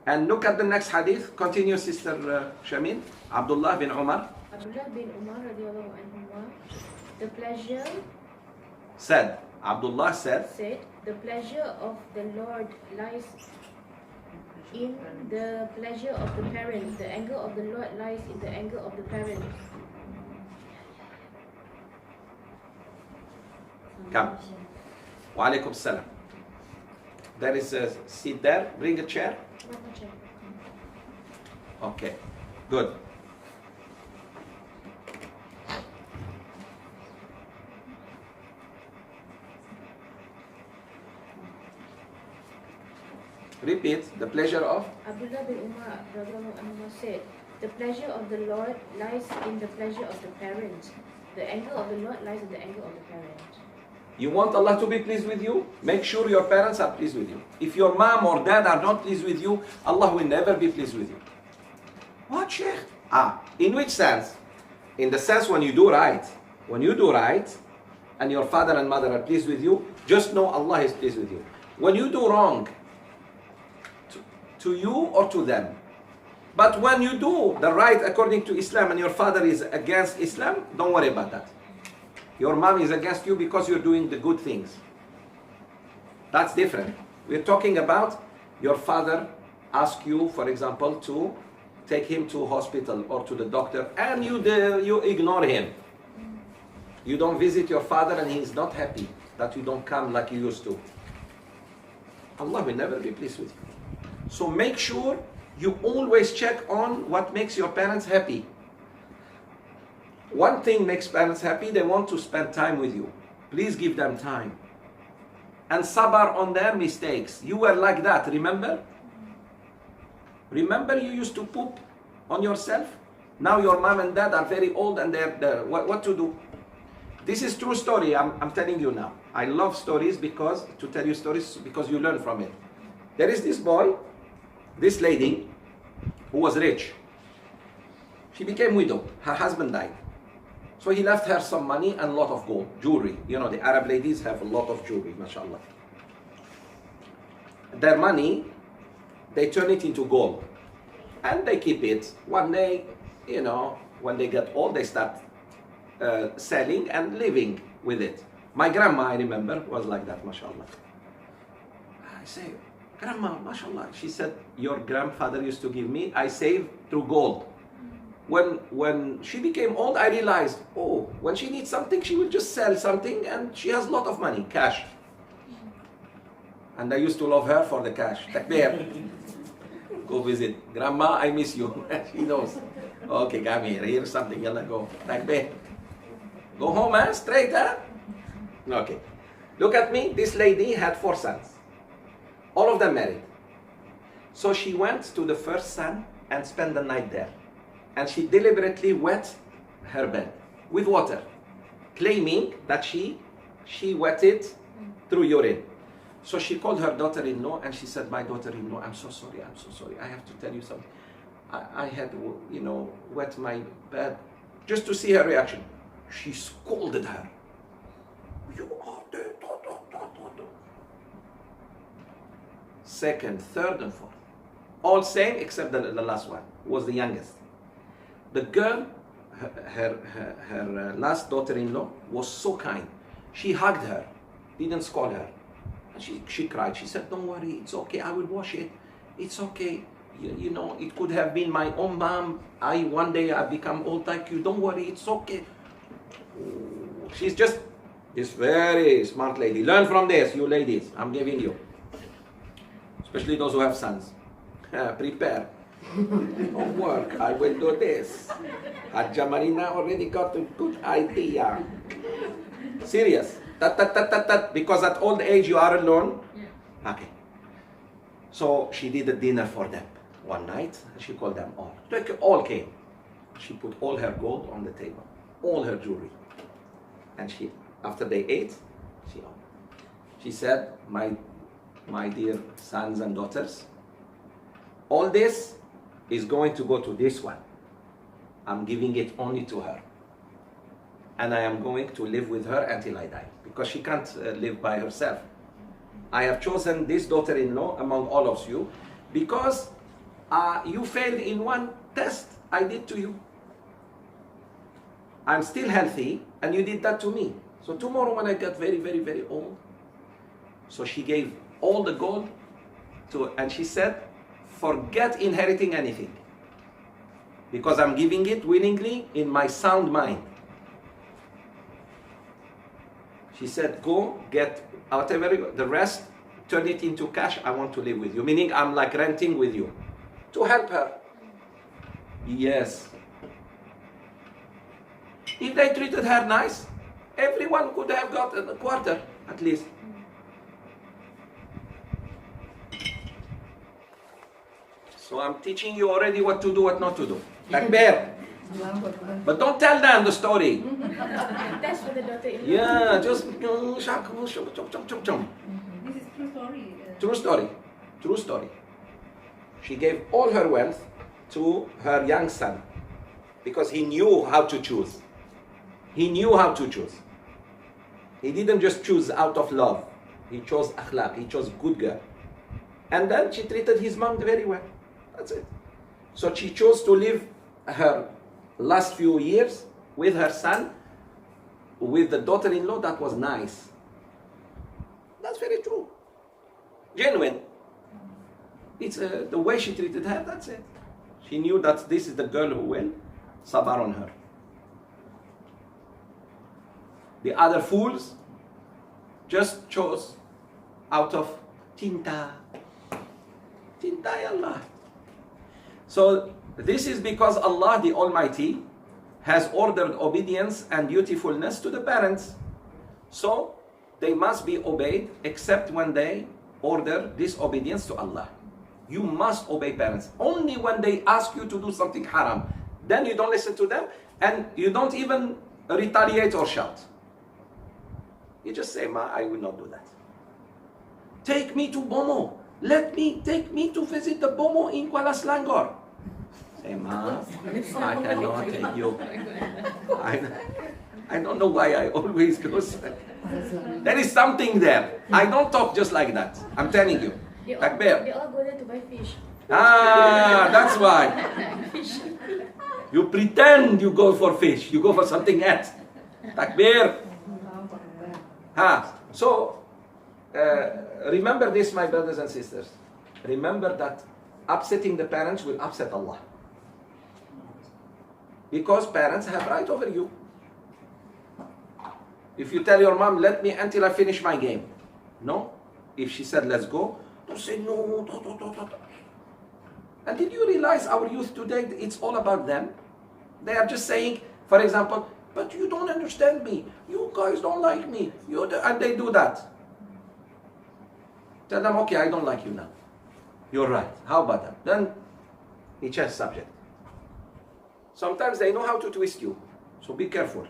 And look at the next hadith. Continue, Sister Shamin. Abdullah bin Umar Abdullah bin Umar radiallahu anhuma, the pleasure said, Abdullah said, the pleasure of the Lord lies in the pleasure of the parents. The anger of the Lord lies in the anger of the parents. Come. Wa alaikum salam. There is a seat there. Bring a chair. Okay. Good. Repeat. The pleasure of? Abdullah bin Umar radiallahu anhuma said, the pleasure of the Lord lies in the pleasure of the parents. The anger of the Lord lies in the anger of the parents. You want Allah to be pleased with you? Make sure your parents are pleased with you. If your mom or dad are not pleased with you, Allah will never be pleased with you. What, Sheikh? In which sense? In the sense when you do right. When you do right, and your father and mother are pleased with you, just know Allah is pleased with you. When you do wrong, to you or to them. But when you do the right according to Islam and your father is against Islam, don't worry about that. Your mom is against you because you're doing the good things. That's different. We're talking about your father ask you, for example, to take him to hospital or to the doctor, and you ignore him. You don't visit your father and he's not happy that you don't come like you used to. Allah will never be pleased with you. So make sure you always check on what makes your parents happy. One thing makes parents happy, they want to spend time with you. Please give them time. And sabar on their mistakes. You were like that, remember? Remember you used to poop on yourself? Now your mom and dad are very old and they're there. What to do? This is true story, I'm telling you now. I love stories to tell you stories because you learn from it. There is this boy, this lady, who was rich. She became widow. Her husband died. So he left her some money and a lot of gold, jewelry. You know, the Arab ladies have a lot of jewelry, mashallah. Their money, they turn it into gold. And they keep it. One day, you know, when they get old, they start selling and living with it. My grandma, I remember, was like that, mashallah. I say, Grandma, mashallah. She said, your grandfather used to give me, I save through gold. When she became old, I realized, oh, when she needs something, she will just sell something and she has a lot of money, cash. And I used to love her for the cash. Takbir. Go visit. Grandma, I miss you. She knows. Okay, come here. Here's something. Yalla, go. Takbir. Go home, huh? Straight, huh? Okay. Look at me. This lady had 4 sons. All of them married. So she went to the first son and spent the night there. And she deliberately wet her bed with water, claiming that she wet it through urine. So she called her daughter-in-law and she said, my daughter-in-law, I'm so sorry. I have to tell you something. I had, you know, wet my bed, just to see her reaction. She scolded her. You are the... Second, third, and fourth. All same except the last one, who was the youngest. The girl, her last daughter-in-law, was so kind. She hugged her, didn't scold her. And she cried. She said, don't worry, it's okay, I will wash it. It's okay. You know, it could have been my own mom. One day I become old like you. Don't worry, it's okay. She's just this very smart lady. Learn from this, you ladies. I'm giving you. Especially those who have sons. Prepare. Homework, I will do this. Hajja Marina already got a good idea. Serious. Because at old age you are alone. Yeah. Okay. So she did a dinner for them one night and she called them all. They all came. She put all her gold on the table, all her jewelry. And after they ate, she said, my dear sons and daughters, all this is going to go to this one. I'm giving it only to her. And I am going to live with her until I die. Because she can't live by herself. I have chosen this daughter-in-law among all of you because You failed in one test I did to you. I'm still healthy, and you did that to me. So tomorrow when I get very, very, very old, so she gave all the gold to, and she said, forget inheriting anything, because I'm giving it willingly in my sound mind. She said, go get whatever, the rest, turn it into cash, I want to live with you. Meaning I'm like renting with you. To help her. Yes. If they treated her nice, everyone could have got a quarter, at least. So I'm teaching you already what to do, what not to do. Takbir. But don't tell them the story. That's for the daughter-in-law. Yeah, just... This is true story. True story. True story. She gave all her wealth to her young son because he knew how to choose. He knew how to choose. He didn't just choose out of love. He chose akhlaq. He chose good girl. And then she treated his mom very well. That's it. So she chose to live her last few years with her son, with the daughter-in-law. That was nice. That's very true. Genuine. It's the way she treated her, that's it. She knew that this is the girl who will sabar on her. The other fools just chose out of tinta. Tinta, Allah. So this is because Allah the Almighty has ordered obedience and dutifulness to the parents. So they must be obeyed except when they order disobedience to Allah. You must obey parents. Only when they ask you to do something haram, then you don't listen to them and you don't even retaliate or shout. You just say, Ma, I will not do that. Take me to Bomo. Take me to visit the Bomo in Kuala Selangor. Say, Ma, I cannot take you. I don't know why I always go. There is something there. I don't talk just like that. I'm telling you. They all go there to buy fish. Ah, that's why. You pretend you go for fish. You go for something else. Takbir. So, remember this, my brothers and sisters. Remember that upsetting the parents will upset Allah. Because parents have right over you. If you tell your mom, let me until I finish my game. No. If she said, let's go, don't say no. And did you realize our youth today, it's all about them? They are just saying, for example, but you don't understand me. You guys don't like me. And they do that. Tell them, okay, I don't like you now. You're right. How about that? Then he changes subject. Sometimes they know how to twist you. So be careful.